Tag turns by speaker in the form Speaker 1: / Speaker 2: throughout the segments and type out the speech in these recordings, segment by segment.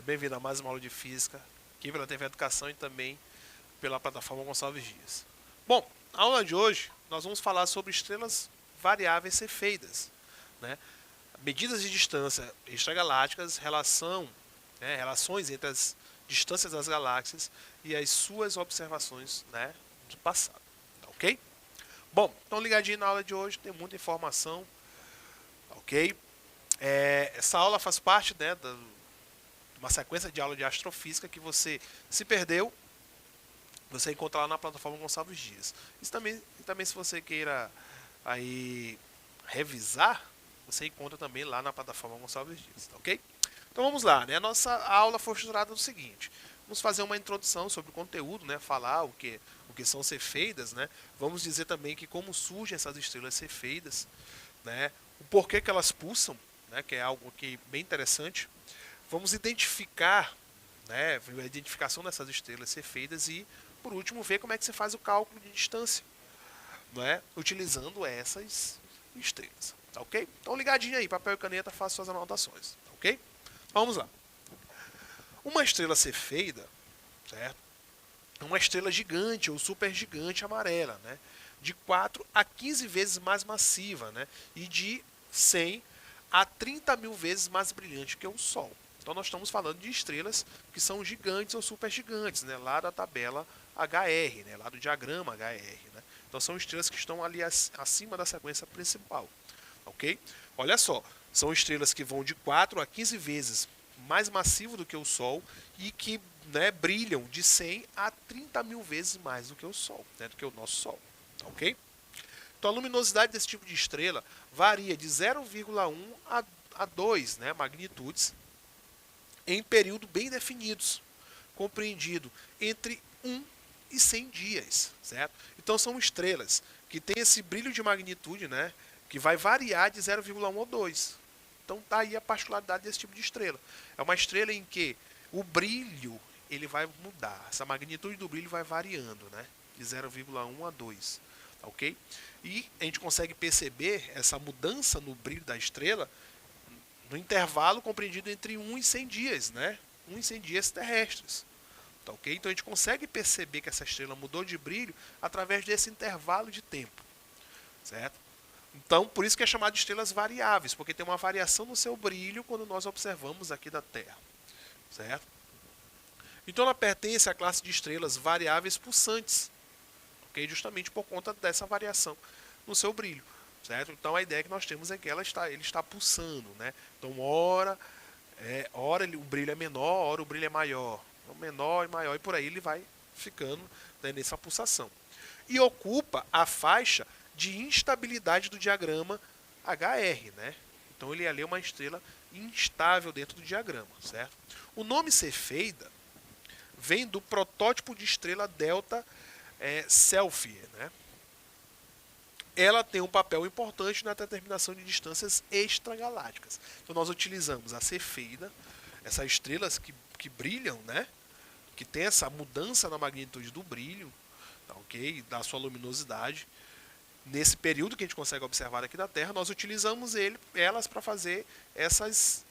Speaker 1: bem-vindo a mais uma aula de Física, aqui pela TV Educação e também pela plataforma Gonçalves Dias. Bom, a aula de hoje nós vamos falar sobre estrelas variáveis cefeidas, né? Medidas de distância extragalácticas, relações entre as distâncias das galáxias e as suas observações, né, do passado, tá ok? Bom, então ligadinho na aula de hoje, tem muita informação, tá ok? Essa aula faz parte, né, uma sequência de aula de astrofísica que você se perdeu, você encontra lá na plataforma Gonçalves Dias. Isso também se você queira aí revisar, você encontra também lá na plataforma Gonçalves Dias, tá ok? Então vamos lá, né? A nossa aula foi estruturada do seguinte: vamos fazer uma introdução sobre o conteúdo, né? Falar o que são cefeidas, né? Vamos dizer também que como surgem essas estrelas cefeidas, né? O porquê que elas pulsam, né? Que é algo que bem interessante. Vamos identificar, né, a identificação dessas estrelas cefeidas e, por último, ver como é que você faz o cálculo de distância, né, utilizando essas estrelas. Tá ok? Então, ligadinho aí, papel e caneta, faça suas anotações. Tá ok? Vamos lá. Uma estrela cefeida, certo? É uma estrela gigante ou supergigante amarela, né, de 4 a 15 vezes mais massiva, né, e de 100 a 30 mil vezes mais brilhante que o Sol. Então nós estamos falando de estrelas que são gigantes ou supergigantes, né, lá da tabela HR, né, lá do diagrama HR. Né? Então são estrelas que estão ali acima da sequência principal. Ok? Olha só, são estrelas que vão de 4 a 15 vezes mais massivo do que o Sol e que, né, brilham de 100 a 30 mil vezes mais do que o Sol, né, do que o nosso Sol. Ok? Então a luminosidade desse tipo de estrela varia de 0,1 a 2, né, magnitudes em período bem definidos, compreendido entre 1 e 100 dias, certo? Então são estrelas que têm esse brilho de magnitude, né, que vai variar de 0,1 a 2. Então tá aí a particularidade desse tipo de estrela. É uma estrela em que o brilho ele vai mudar, essa magnitude do brilho vai variando, né, de 0,1 a 2, ok? E a gente consegue perceber essa mudança no brilho da estrela no intervalo compreendido entre 1 e 100 dias, né? 1 e 100 dias terrestres. Tá ok? Então a gente consegue perceber que essa estrela mudou de brilho através desse intervalo de tempo. Certo? Então, por isso que é chamado de estrelas variáveis, porque tem uma variação no seu brilho quando nós observamos aqui da Terra. Certo? Então ela pertence à classe de estrelas variáveis pulsantes. Ok? Justamente por conta dessa variação no seu brilho. Certo? Então a ideia que nós temos é que ele está pulsando, né? Então ora o brilho é menor, ora o brilho é maior, então, menor e maior e por aí ele vai ficando, né, nessa pulsação. E ocupa a faixa de instabilidade do diagrama HR, né? Então ele ali é uma estrela instável dentro do diagrama, certo? O nome Cefeida vem do protótipo de estrela delta Cepheid, né? Ela tem um papel importante na determinação de distâncias extragalácticas. Então nós utilizamos a Cefeida, essas estrelas que brilham, né? Que tem essa mudança na magnitude do brilho, tá, ok? Da sua luminosidade. Nesse período que a gente consegue observar aqui da Terra, nós utilizamos elas para fazer essas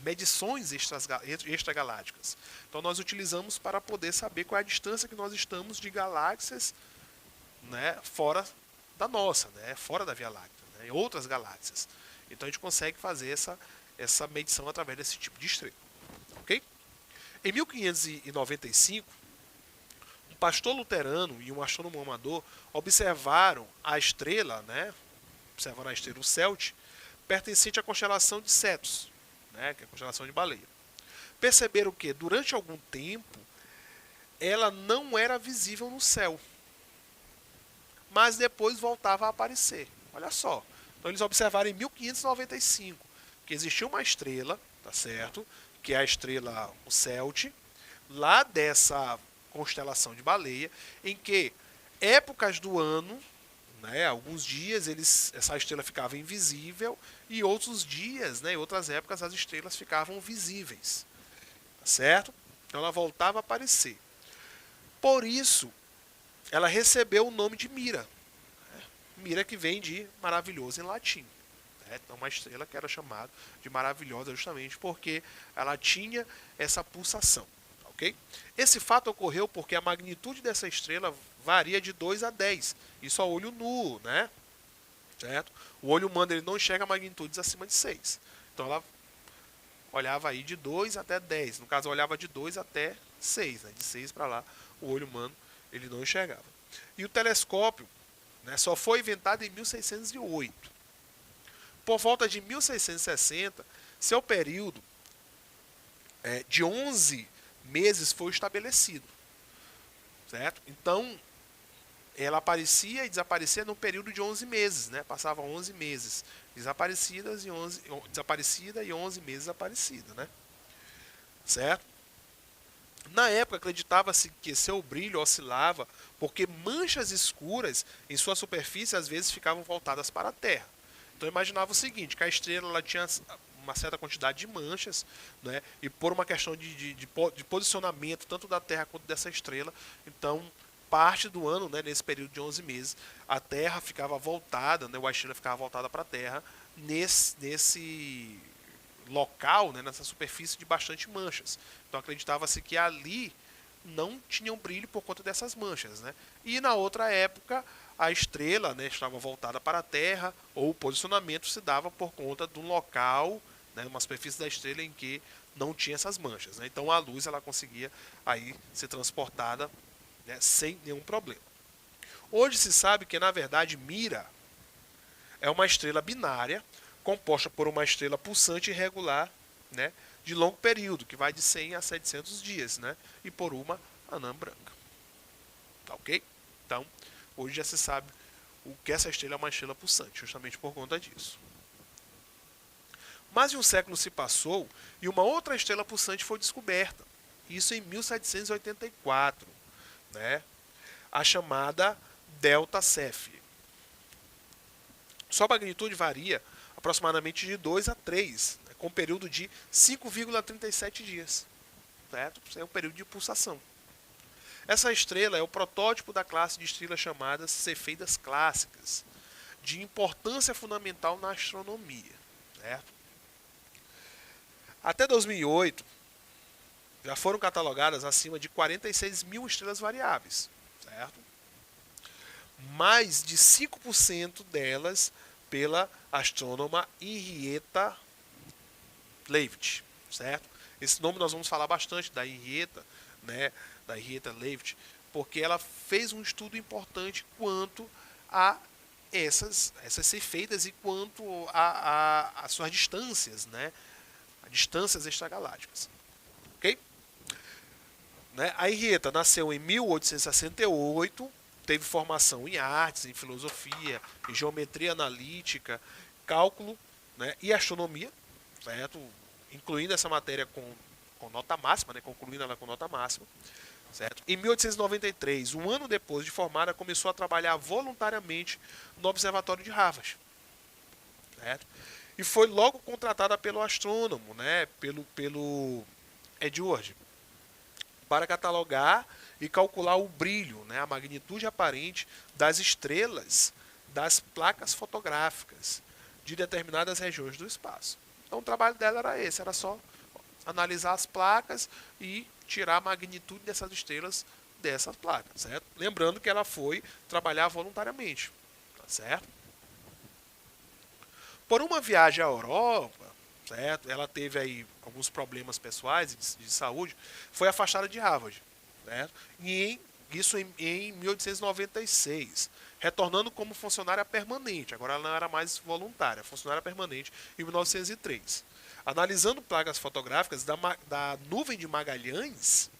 Speaker 1: medições extragalácticas. Então nós utilizamos para poder saber qual é a distância que nós estamos de galáxias, né, fora da nossa, né, fora da Via Láctea, né, em outras galáxias. Então a gente consegue fazer essa medição através desse tipo de estrela. Ok? Em 1595, um pastor luterano e um astrônomo amador observaram a estrela, né, o Celt, pertencente à constelação de Cetus, né, que é a constelação de Baleia. Perceberam que, durante algum tempo, ela não era visível no céu, mas depois voltava a aparecer. Olha só. Então eles observaram em 1595 que existia uma estrela, tá certo? Que é a estrela o Celt, lá dessa constelação de Baleia, em que épocas do ano, né, alguns dias essa estrela ficava invisível e outros dias, né, em outras épocas as estrelas ficavam visíveis, tá certo? Então ela voltava a aparecer. Por isso ela recebeu o nome de Mira. Mira que vem de maravilhoso em latim. É uma estrela que era chamada de maravilhosa justamente porque ela tinha essa pulsação. Ok? Esse fato ocorreu porque a magnitude dessa estrela varia de 2 a 10. Isso a olho nu, né? Certo? O olho humano ele não enxerga magnitudes acima de 6. Então ela olhava aí de 2 até 10. No caso, olhava de 2 até 6. Né? De 6 para lá, o olho humano ele não enxergava. E o telescópio, né, só foi inventado em 1608. Por volta de 1660, seu período de 11 meses foi estabelecido. Certo? Então, ela aparecia e desaparecia no período de 11 meses. Né? Passava 11 meses desaparecida e 11 meses aparecida. Né? Certo? Na época, acreditava-se que seu brilho oscilava porque manchas escuras em sua superfície às vezes ficavam voltadas para a Terra. Então, eu imaginava o seguinte, que a estrela ela tinha uma certa quantidade de manchas, né? E por uma questão de posicionamento tanto da Terra quanto dessa estrela, então parte do ano, né, nesse período de 11 meses, a Terra ficava voltada, né, a estrela ficava voltada para a Terra nesse local, né, nessa superfície de bastante manchas. Então acreditava-se que ali não tinham brilho por conta dessas manchas. Né? E na outra época, a estrela, né, estava voltada para a Terra, ou o posicionamento se dava por conta de um local, né, uma superfície da estrela em que não tinha essas manchas. Né? Então a luz ela conseguia aí ser transportada, né, sem nenhum problema. Hoje se sabe que, na verdade, Mira é uma estrela binária composta por uma estrela pulsante irregular, né, de longo período, que vai de 100 a 700 dias, né, e por uma anã branca. Tá ok? Então, hoje já se sabe o que essa estrela é uma estrela pulsante, justamente por conta disso. Mais de um século se passou e uma outra estrela pulsante foi descoberta. Isso em 1784, né, a chamada Delta Cephei. Sua magnitude varia aproximadamente de 2 a 3, né, com um período de 5,37 dias. Certo? Isso é um período de pulsação. Essa estrela é o protótipo da classe de estrelas chamadas Cefeidas clássicas, de importância fundamental na astronomia. Certo? Até 2008, já foram catalogadas acima de 46 mil estrelas variáveis. Certo? Mais de 5% delas pela astrônoma Henrietta Leavitt, certo? Esse nome nós vamos falar bastante da Henrietta, né, da Henrietta Leavitt, porque ela fez um estudo importante quanto a essas cefeidas e quanto a suas distâncias, né, a distâncias extragalácticas, ok? Né? A Henrietta nasceu em 1868, teve formação em artes, em filosofia, em geometria analítica, cálculo, né, e astronomia, certo? Incluindo essa matéria com nota máxima, né, concluindo ela com nota máxima. Certo? Em 1893, um ano depois de formada, começou a trabalhar voluntariamente no Observatório de Harvard. Certo? E foi logo contratada pelo astrônomo, né, pelo Edward, para catalogar e calcular o brilho, né, a magnitude aparente das estrelas das placas fotográficas de determinadas regiões do espaço. Então o trabalho dela era esse, era só analisar as placas e tirar a magnitude dessas estrelas dessas placas, certo? Lembrando que ela foi trabalhar voluntariamente, tá certo? Por uma viagem à Europa, certo? Ela teve aí alguns problemas pessoais de saúde, foi afastada de Harvard, certo? Isso em 1896, retornando como funcionária permanente. Agora ela não era mais voluntária, funcionária permanente em 1903. Analisando placas fotográficas da nuvem de Magalhães,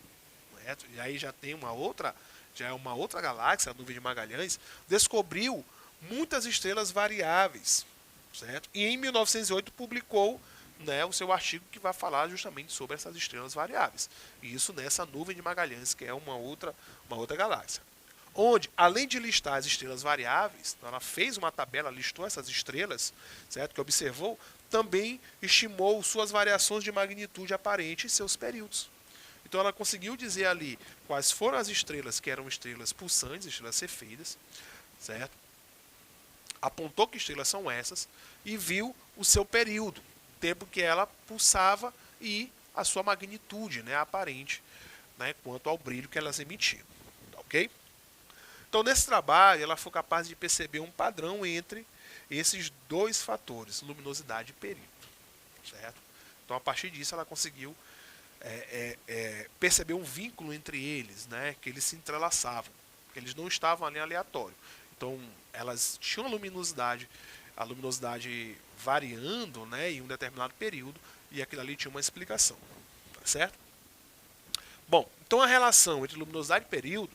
Speaker 1: certo? E aí já é uma outra galáxia, a nuvem de Magalhães, descobriu muitas estrelas variáveis, certo? E em 1908 publicou, né, o seu artigo que vai falar justamente sobre essas estrelas variáveis. E isso nessa nuvem de Magalhães, que é uma outra galáxia. Onde, além de listar as estrelas variáveis, ela fez uma tabela, listou essas estrelas, certo? Que observou, também estimou suas variações de magnitude aparente e seus períodos. Então ela conseguiu dizer ali quais foram as estrelas que eram estrelas pulsantes, estrelas cefeidas, certo? apontou que estrelas são essas e viu o seu período, o tempo que ela pulsava e a sua magnitude, né, aparente, né, quanto ao brilho que elas emitiam. Tá, ok? Então, nesse trabalho, ela foi capaz de perceber um padrão entre esses dois fatores, luminosidade e período. Certo? Então, a partir disso, ela conseguiu perceber um vínculo entre eles, né, que eles se entrelaçavam, que eles não estavam ali aleatório. Então, elas tinham a luminosidade variando, né, em um determinado período, e aquilo ali tinha uma explicação. Tá certo? Bom, então a relação entre luminosidade e período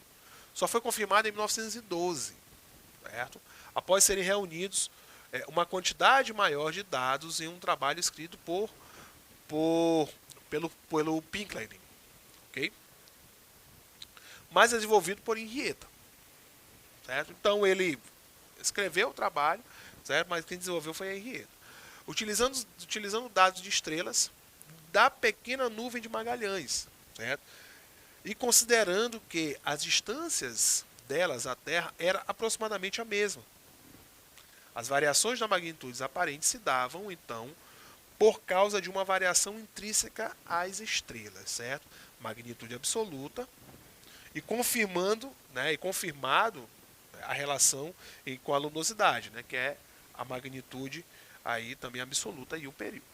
Speaker 1: só foi confirmada em 1912, certo? Após serem reunidos uma quantidade maior de dados em um trabalho escrito pelo Pinkley, ok? Mas desenvolvido por Henrietta, certo? Então ele escreveu o trabalho, certo? Mas quem desenvolveu foi a Henrietta. Utilizando dados de estrelas da pequena nuvem de Magalhães, certo? E considerando que as distâncias delas à Terra era aproximadamente a mesma. As variações da magnitude aparentes se davam, então, por causa de uma variação intrínseca às estrelas, certo? Magnitude absoluta e confirmado a relação com a luminosidade, né, que é a magnitude aí também absoluta e o período.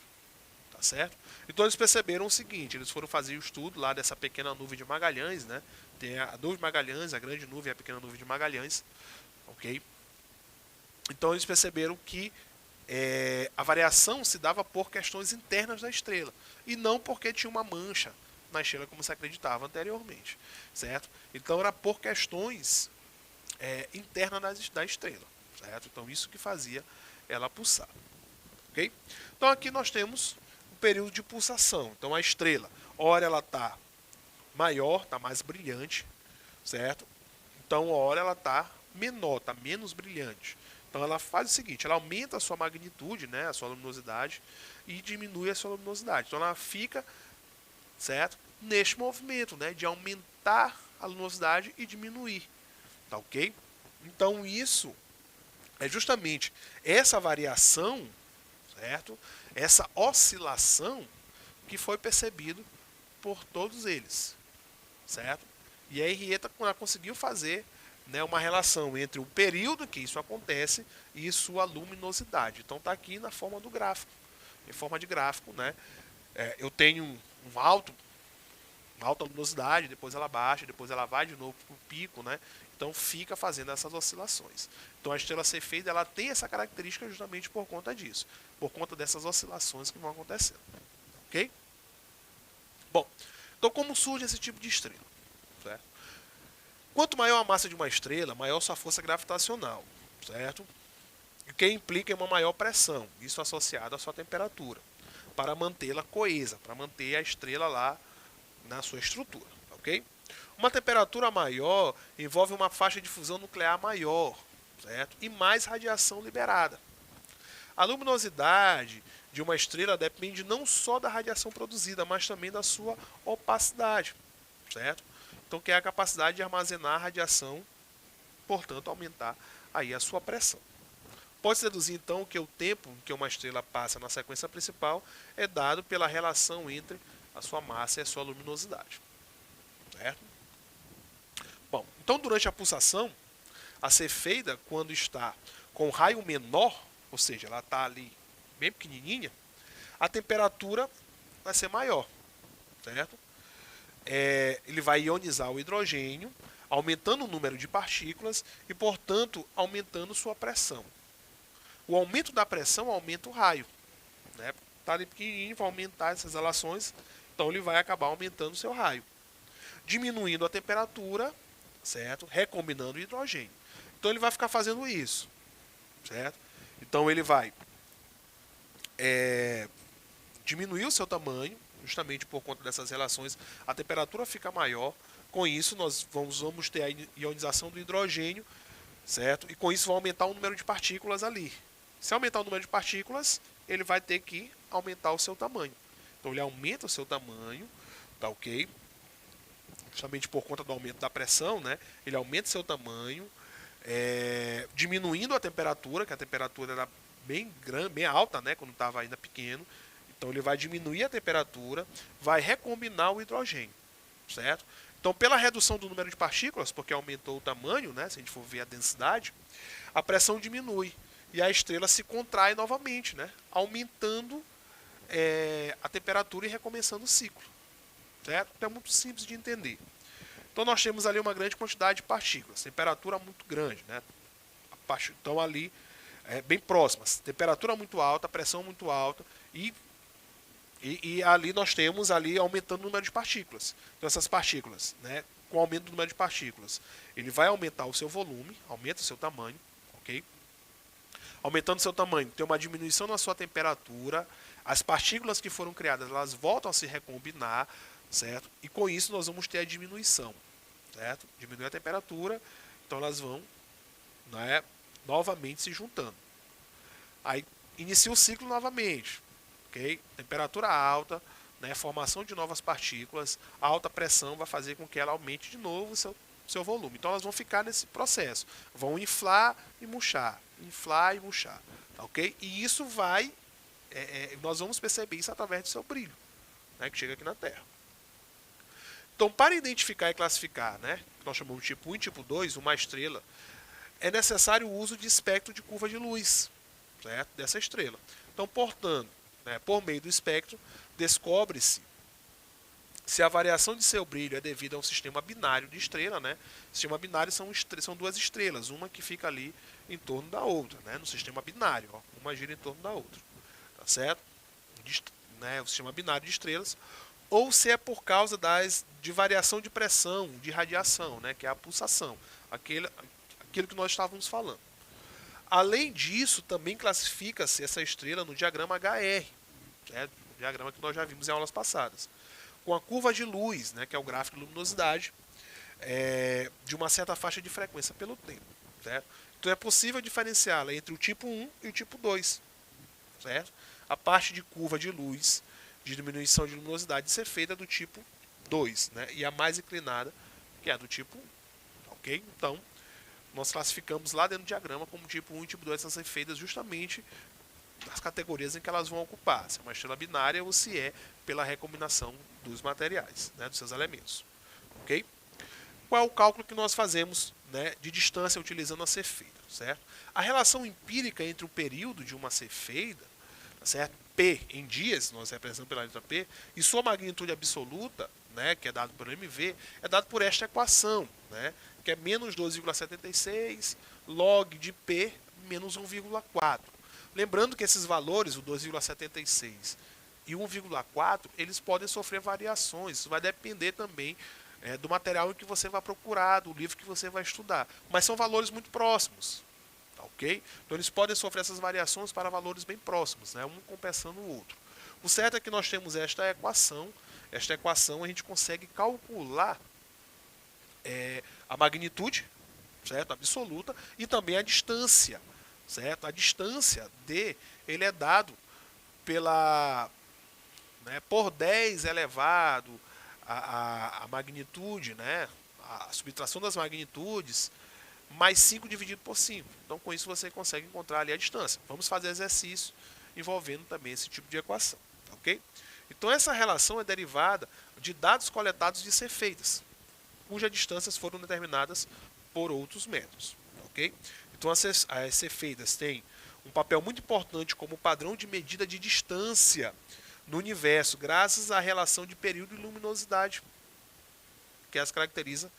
Speaker 1: Tá certo? Então eles perceberam o seguinte, eles foram fazer o estudo lá dessa pequena nuvem de Magalhães, né? Tem a nuvem de Magalhães, a grande nuvem e a pequena nuvem de Magalhães, ok? Então eles perceberam que a variação se dava por questões internas da estrela e não porque tinha uma mancha na estrela como se acreditava anteriormente, certo? Então era por questões internas da estrela, certo? Então isso que fazia ela pulsar, ok? Então aqui nós temos o período de pulsação. Então a estrela, ora ela está maior, está mais brilhante, certo? Então ora ela está menor, está menos brilhante. Então ela faz o seguinte, ela aumenta a sua magnitude, né, a sua luminosidade, e diminui a sua luminosidade. Então ela fica, certo, neste movimento, né, de aumentar a luminosidade e diminuir. Tá ok? Então isso é justamente essa variação, certo? Essa oscilação que foi percebido por todos eles, certo? E a Henrietta conseguiu fazer, né, uma relação entre o período que isso acontece e sua luminosidade. Então está aqui na forma do gráfico, em forma de gráfico, né? Eu tenho uma alta luminosidade, depois ela baixa, depois ela vai de novo para o pico, né? Então fica fazendo essas oscilações. Então a estrela Cefeida ela tem essa característica justamente por conta disso, por conta dessas oscilações que vão acontecendo, ok? Bom, então como surge esse tipo de estrela? Certo? Quanto maior a massa de uma estrela, maior sua força gravitacional, certo? O que implica em uma maior pressão, isso associado à sua temperatura, para mantê-la coesa, para manter a estrela lá na sua estrutura, ok? Uma temperatura maior envolve uma faixa de fusão nuclear maior, certo? E mais radiação liberada. A luminosidade de uma estrela depende não só da radiação produzida, mas também da sua opacidade, certo? Então, que é a capacidade de armazenar a radiação, portanto, aumentar aí a sua pressão. Pode-se deduzir, então, que o tempo que uma estrela passa na sequência principal é dado pela relação entre a sua massa e a sua luminosidade, certo? Bom, então, durante a pulsação, a Cefeida, quando está com raio menor, ou seja, ela está ali bem pequenininha, a temperatura vai ser maior, certo? Ele vai ionizar o hidrogênio, aumentando o número de partículas e, portanto, aumentando sua pressão. O aumento da pressão aumenta o raio, né? Está ali pequenininho, vai aumentar essas relações, então ele vai acabar aumentando o seu raio. Diminuindo a temperatura, certo? Recombinando o hidrogênio. Então ele vai ficar fazendo isso, certo? Então ele vai diminuir o seu tamanho, justamente por conta dessas relações, a temperatura fica maior. Com isso, nós vamos ter a ionização do hidrogênio, certo? E com isso vai aumentar o número de partículas ali. Se aumentar o número de partículas, ele vai ter que aumentar o seu tamanho. Então ele aumenta o seu tamanho, tá ok? Justamente por conta do aumento da pressão, né? Ele aumenta o seu tamanho, diminuindo a temperatura, que a temperatura era bem grande, bem alta, né, quando estava ainda pequeno. Então ele vai diminuir a temperatura, vai recombinar o hidrogênio, certo? Então, pela redução do número de partículas, porque aumentou o tamanho, né, se a gente for ver a densidade, a pressão diminui e a estrela se contrai novamente, né, aumentando a temperatura e recomeçando o ciclo, certo? Então é muito simples de entender. Então nós temos ali uma grande quantidade de partículas, temperatura muito grande, né? Então ali bem próximas, temperatura muito alta, pressão muito alta e ali nós temos ali aumentando o número de partículas. Então essas partículas, né, com o aumento do número de partículas, ele vai aumentar o seu volume, aumenta o seu tamanho, ok? Aumentando o seu tamanho, tem uma diminuição na sua temperatura, as partículas que foram criadas, elas voltam a se recombinar, certo? E com isso nós vamos ter a diminuição, certo? Diminui a temperatura, então elas vão, né, novamente se juntando. Aí inicia o ciclo novamente, ok? Temperatura alta, né, formação de novas partículas, a alta pressão vai fazer com que ela aumente de novo o seu volume. Então elas vão ficar nesse processo, vão inflar e murchar, tá, ok? E isso vai, nós vamos perceber isso através do seu brilho, né, que chega aqui na Terra. Então, para identificar e classificar, né, que nós chamamos de tipo 1 e tipo 2, uma estrela, é necessário o uso de espectro de curva de luz, certo, dessa estrela. Então, portanto, né, por meio do espectro, descobre-se se a variação de seu brilho é devida a um sistema binário de estrela, né? Sistema binário são duas estrelas, uma que fica ali em torno da outra, né? No sistema binário, ó, uma gira em torno da outra, tá certo? Né, o sistema binário de estrelas, ou se é por causa de variação de pressão, de radiação, né? Que é a pulsação, aquilo que nós estávamos falando. Além disso, também classifica-se essa estrela no diagrama HR, certo? O diagrama que nós já vimos em aulas passadas, com a curva de luz, né, que é o gráfico de luminosidade, de uma certa faixa de frequência pelo tempo, certo? Então é possível diferenciá-la entre o tipo 1 e o tipo 2, certo? A parte de curva de luz, de diminuição de luminosidade, ser feita do tipo 2, né? E a mais inclinada, que é a do tipo 1, ok? Então, nós classificamos lá dentro do diagrama como tipo 1 e tipo 2 a ser feitas justamente nas categorias em que elas vão ocupar, se é uma estrela binária ou se é pela recombinação dos materiais, né, dos seus elementos. Ok? Qual é o cálculo que nós fazemos, né, de distância utilizando a cefeida, certo? A relação empírica entre o período de uma cefeida, tá certo? P em dias, nós representamos pela letra P, e sua magnitude absoluta, né, que é dado pelo MV, é dado por esta equação, né, que é menos 12,76 log de P menos 1,4. Lembrando que esses valores, o 2,76 e 1,4, eles podem sofrer variações. Isso vai depender também do material em que você vai procurar, do livro que você vai estudar. Mas são valores muito próximos, tá, ok? Então eles podem sofrer essas variações para valores bem próximos, né, um compensando o outro. O certo é que nós temos esta equação. Esta equação a gente consegue calcular a magnitude, certo, absoluta, e também a distância, certo? A distância D, ele é dado por 10 elevado a magnitude, né? A subtração das magnitudes, mais 5 dividido por 5. Então, com isso, você consegue encontrar ali a distância. Vamos fazer exercício envolvendo também esse tipo de equação, ok? Então, essa relação é derivada de dados coletados de cefeidas, cujas distâncias foram determinadas por outros métodos, ok? Então, as cefeidas têm um papel muito importante como padrão de medida de distância no universo, graças à relação de período e luminosidade que as caracteriza,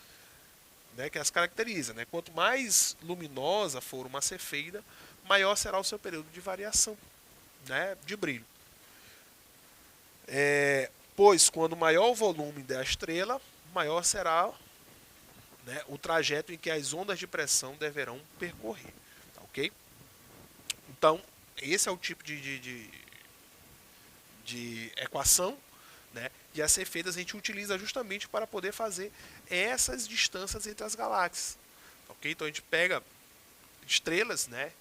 Speaker 1: né? Quanto mais luminosa for uma cefeida, maior será o seu período de variação, né, de brilho. Pois, quando maior o volume da estrela, maior será, né, o trajeto em que as ondas de pressão deverão percorrer, tá, ok? Então, esse é o tipo de equação, né, e as cefeidas a gente utiliza justamente para poder fazer essas distâncias entre as galáxias, ok? Então a gente pega estrelas, né,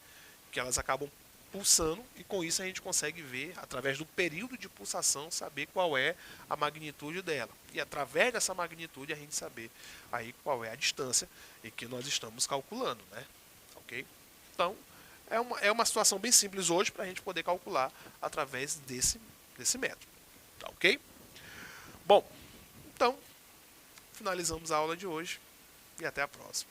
Speaker 1: que elas acabam pulsando, e com isso a gente consegue ver, através do período de pulsação, saber qual é a magnitude dela. E através dessa magnitude a gente saber aí qual é a distância em que nós estamos calculando, né? ok? Então, é uma situação bem simples hoje para a gente poder calcular através desse método, tá ok? Bom, então, finalizamos a aula de hoje e até a próxima.